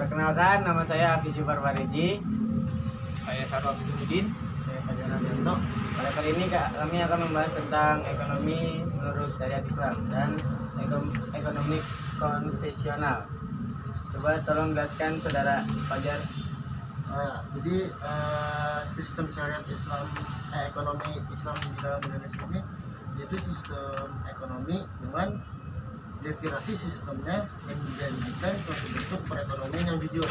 Perkenalkan, nama saya Hafiz Yufar Fareji. Saya Sarwa Abidin. Saya Fajar Adianto. Pada kali ini kami akan membahas tentang ekonomi menurut syariat Islam dan ekonomi konvensional. Coba tolong jelaskan Saudara Fajar. Jadi sistem syariat Islam, ekonomi Islam di dalam Indonesia ini yaitu sistem ekonomi dengan definisi sistemnya yang menjanjikan suatu bentuk perekonomian yang jujur,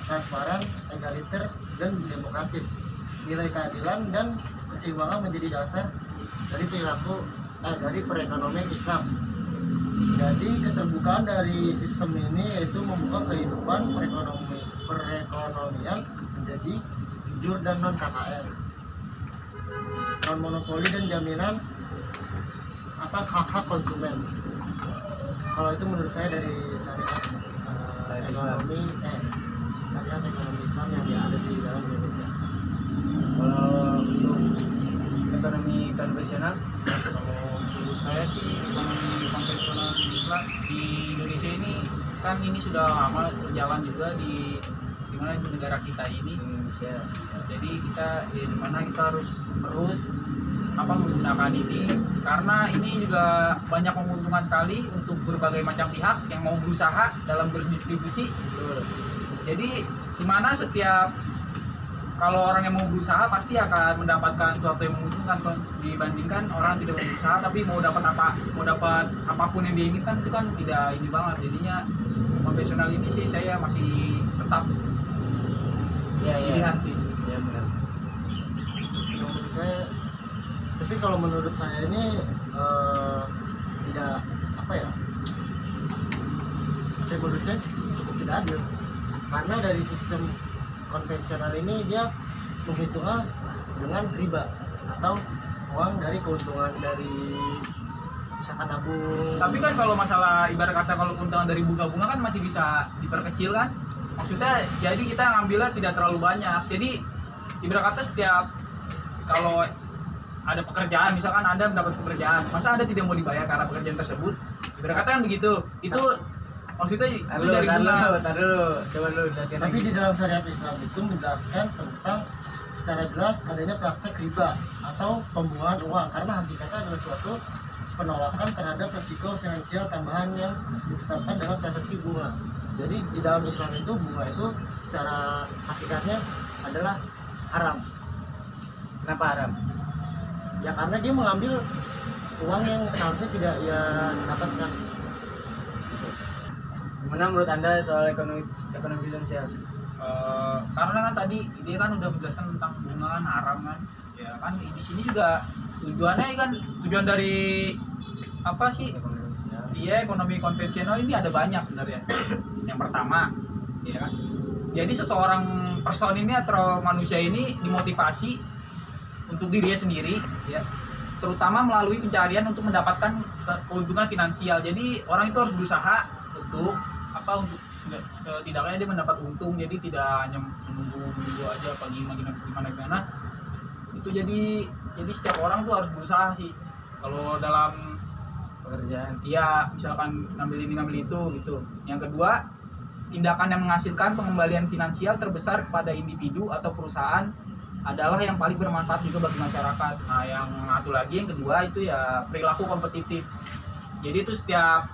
transparan, egaliter, dan demokratis. Nilai keadilan dan keseimbangan menjadi dasar dari dari perekonomian Islam. Jadi keterbukaan dari sistem ini yaitu membuka kehidupan perekonomian menjadi jujur dan non KKR, non monopoli dan jaminan atas hak-hak konsumen. Kalau itu menurut saya dari syariat ekonomi Islam yang ada di dalam Indonesia. Kalau untuk ekonomi konvensional, Kalau menurut saya sih ekonomi konvensional Islam di Indonesia ini kan ini sudah lama berjalan juga di mana di negara kita ini. Indonesia. Jadi kita di mana kita harus terus menggunakan ini karena ini juga banyak menguntungkan sekali untuk berbagai macam pihak yang mau berusaha dalam berdistribusi. Jadi dimana setiap kalau orang yang mau berusaha pasti akan mendapatkan sesuatu yang menguntungkan dibandingkan orang yang tidak mau berusaha tapi mau dapat apapun yang diinginkan, itu kan tidak ini banget. Jadinya konvensional ini sih saya masih tetap pilihan sih. Ya benar. Menurut saya, tapi kalau menurut saya ini tidak saya menurut saya cukup tidak adil, karena dari sistem konvensional ini dia menghitungnya dengan riba atau uang dari keuntungan dari misalkan nabung. Tapi kan kalau masalah ibarat kata kalau keuntungan dari bunga-bunga kan masih bisa diperkecil kan. Maksudnya jadi kita ngambilnya tidak terlalu banyak. Jadi ibarat kata setiap kalau ada pekerjaan, misalkan Anda mendapat pekerjaan, masa Anda tidak mau dibayar karena pekerjaan tersebut? Ibarat kata kan begitu. Itu maksudnya itu dari bunga. Coba lu jelaskan. Tapi lagi. di dalam syariat Islam itu menjelaskan tentang secara jelas adanya praktek riba atau pembuangan uang, karena hakikatnya adalah suatu penolakan terhadap resiko finansial tambahan yang ditetapkan dalam transaksi bunga. Jadi di dalam Islam itu bunga itu secara hakikatnya adalah haram. Kenapa haram? Ya karena dia mengambil uang yang seharusnya tidak ia dapatkan. Gimana menurut Anda soal ekonomi finansial? Karena kan tadi dia kan udah menjelaskan tentang bunga kan haram kan, ya kan di sini juga tujuannya kan tujuan dari apa sih? Iya, ekonomi konvensional ini ada banyak sebenarnya. Yang pertama, ya kan. Jadi seseorang person ini atau manusia ini dimotivasi untuk dirinya sendiri, ya, terutama melalui pencarian untuk mendapatkan keuntungan finansial. Jadi orang itu harus berusaha untuk untuk setidaknya dia mendapat untung. Jadi tidak hanya menunggu aja gimana. Itu jadi setiap orang tuh harus berusaha sih. Kalau dalam Pekerjaan. iya, misalkan ngambil ini ngambil itu gitu. Yang kedua, tindakan yang menghasilkan pengembalian finansial terbesar kepada individu atau perusahaan adalah yang paling bermanfaat juga bagi masyarakat. Nah, yang satu lagi yang kedua itu ya perilaku kompetitif. Jadi itu setiap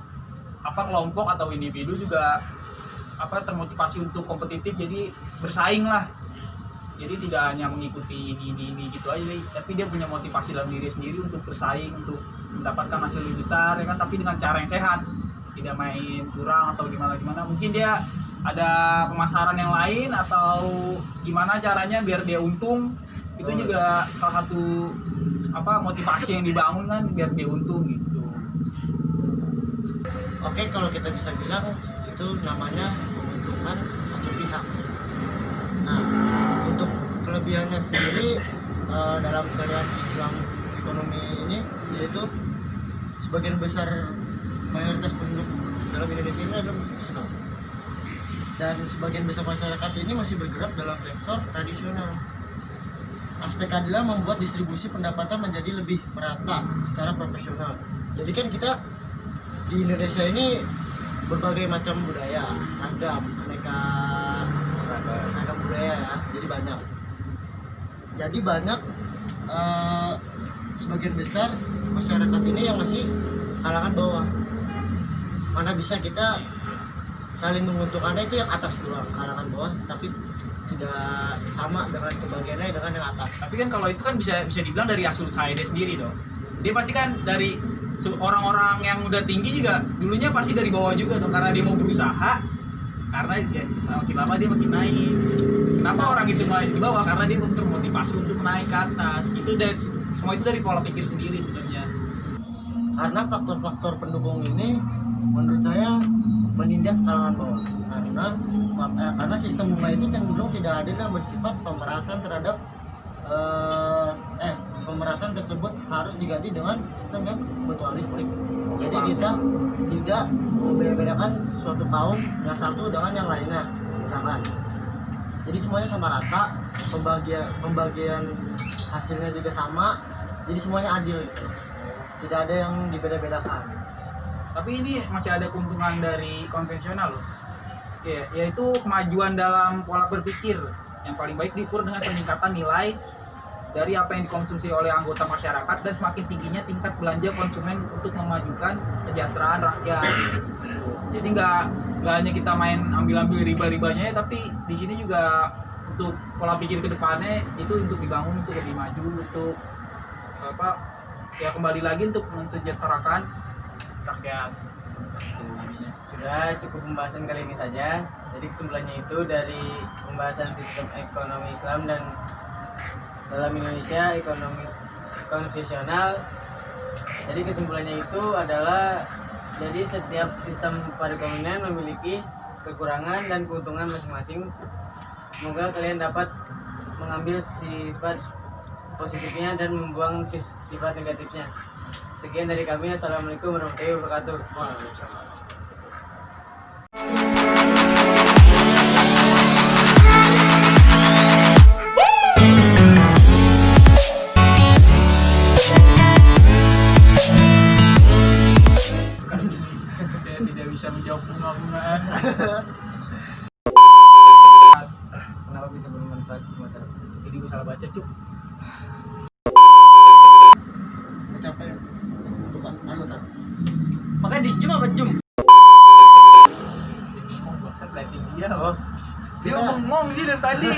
kelompok atau individu juga termotivasi untuk kompetitif, jadi bersaing lah. Jadi tidak hanya mengikuti ini gitu aja, tapi dia punya motivasi dalam diri sendiri untuk bersaing, untuk mendapatkan hasil lebih besar, ya kan, tapi dengan cara yang sehat, tidak main curang atau gimana. Mungkin dia ada pemasaran yang lain atau gimana caranya biar dia untung. Itu juga salah satu motivasi yang dibangun kan, biar dia untung gitu. Oke, kalau kita bisa bilang itu namanya menguntungkan satu pihak. Nah, untuk kelebihannya sendiri dalam syariat Islam ekonomi ini yaitu sebagian besar mayoritas penduduk dalam Indonesia ini adalah Islam, dan sebagian besar masyarakat ini masih bergerak dalam sektor tradisional. Aspek keadilan membuat distribusi pendapatan menjadi lebih merata secara profesional. Jadi kan kita di Indonesia ini berbagai macam budaya, ragam, aneka ragam budaya ya, jadi banyak sebagian besar masyarakat ini yang masih kalangan bawah, mana bisa kita saling menguntungkannya itu yang atas doang, kalangan bawah, tapi tidak sama dengan kebagiannya dengan yang atas. Tapi kan kalau itu kan bisa dibilang dari Asul Saide sendiri dong. Dia pasti kan dari orang-orang yang udah tinggi juga dulunya pasti dari bawah juga dong, karena dia mau berusaha, karena ya, makin lama dia makin naik. Kenapa orang itu mulai di bawah? Karena dia termotivasi untuk naik ke atas. Itu dari semua itu dari pola pikir sendiri sebenarnya. Karena faktor-faktor pendukung ini menurut saya menindas kalangan bawah, karena sistem bunga itu cenderung tidak adil dan bersifat pemerasan terhadap pemerasan tersebut harus diganti dengan sistem yang mutualistik. Jadi kita tidak membedakan suatu kaum yang satu dengan yang lainnya, misalkan. Jadi semuanya sama rata, pembagian hasilnya juga sama, jadi semuanya adil gitu. Tidak ada yang dibeda-bedakan. Tapi ini masih ada keuntungan dari konvensional loh. Yaitu kemajuan dalam pola berpikir yang paling baik diukur dengan peningkatan nilai dari apa yang dikonsumsi oleh anggota masyarakat dan semakin tingginya tingkat belanja konsumen untuk memajukan kesejahteraan rakyat. Jadi nggak hanya kita main ambil riba-ribanya, tapi di sini juga untuk pola pikir kedepannya itu untuk dibangun untuk lebih maju, untuk kembali lagi untuk mensejahterakan rakyat. Sudah cukup pembahasan kali ini saja. Jadi kesimpulannya itu dari pembahasan sistem ekonomi Islam dan dalam Indonesia ekonomi konvensional. Jadi kesimpulannya itu adalah jadi setiap sistem perekonomian memiliki kekurangan dan keuntungan masing-masing. Semoga kalian dapat mengambil sifat positifnya dan membuang sifat negatifnya. Sekian dari kami. Assalamualaikum warahmatullahi wabarakatuh. Waalaikumsalam. Saya tidak bisa menjawab bunga-bungaan. Kenapa bisa bermanfaat untuk masyarakat? Jadi gue salah baca cuk. Capek. Bukan, tar. Makanya di Jum apa Jum? Jadi mau baca pelatih dia. Oh, Dia ngomong sih dari tadi.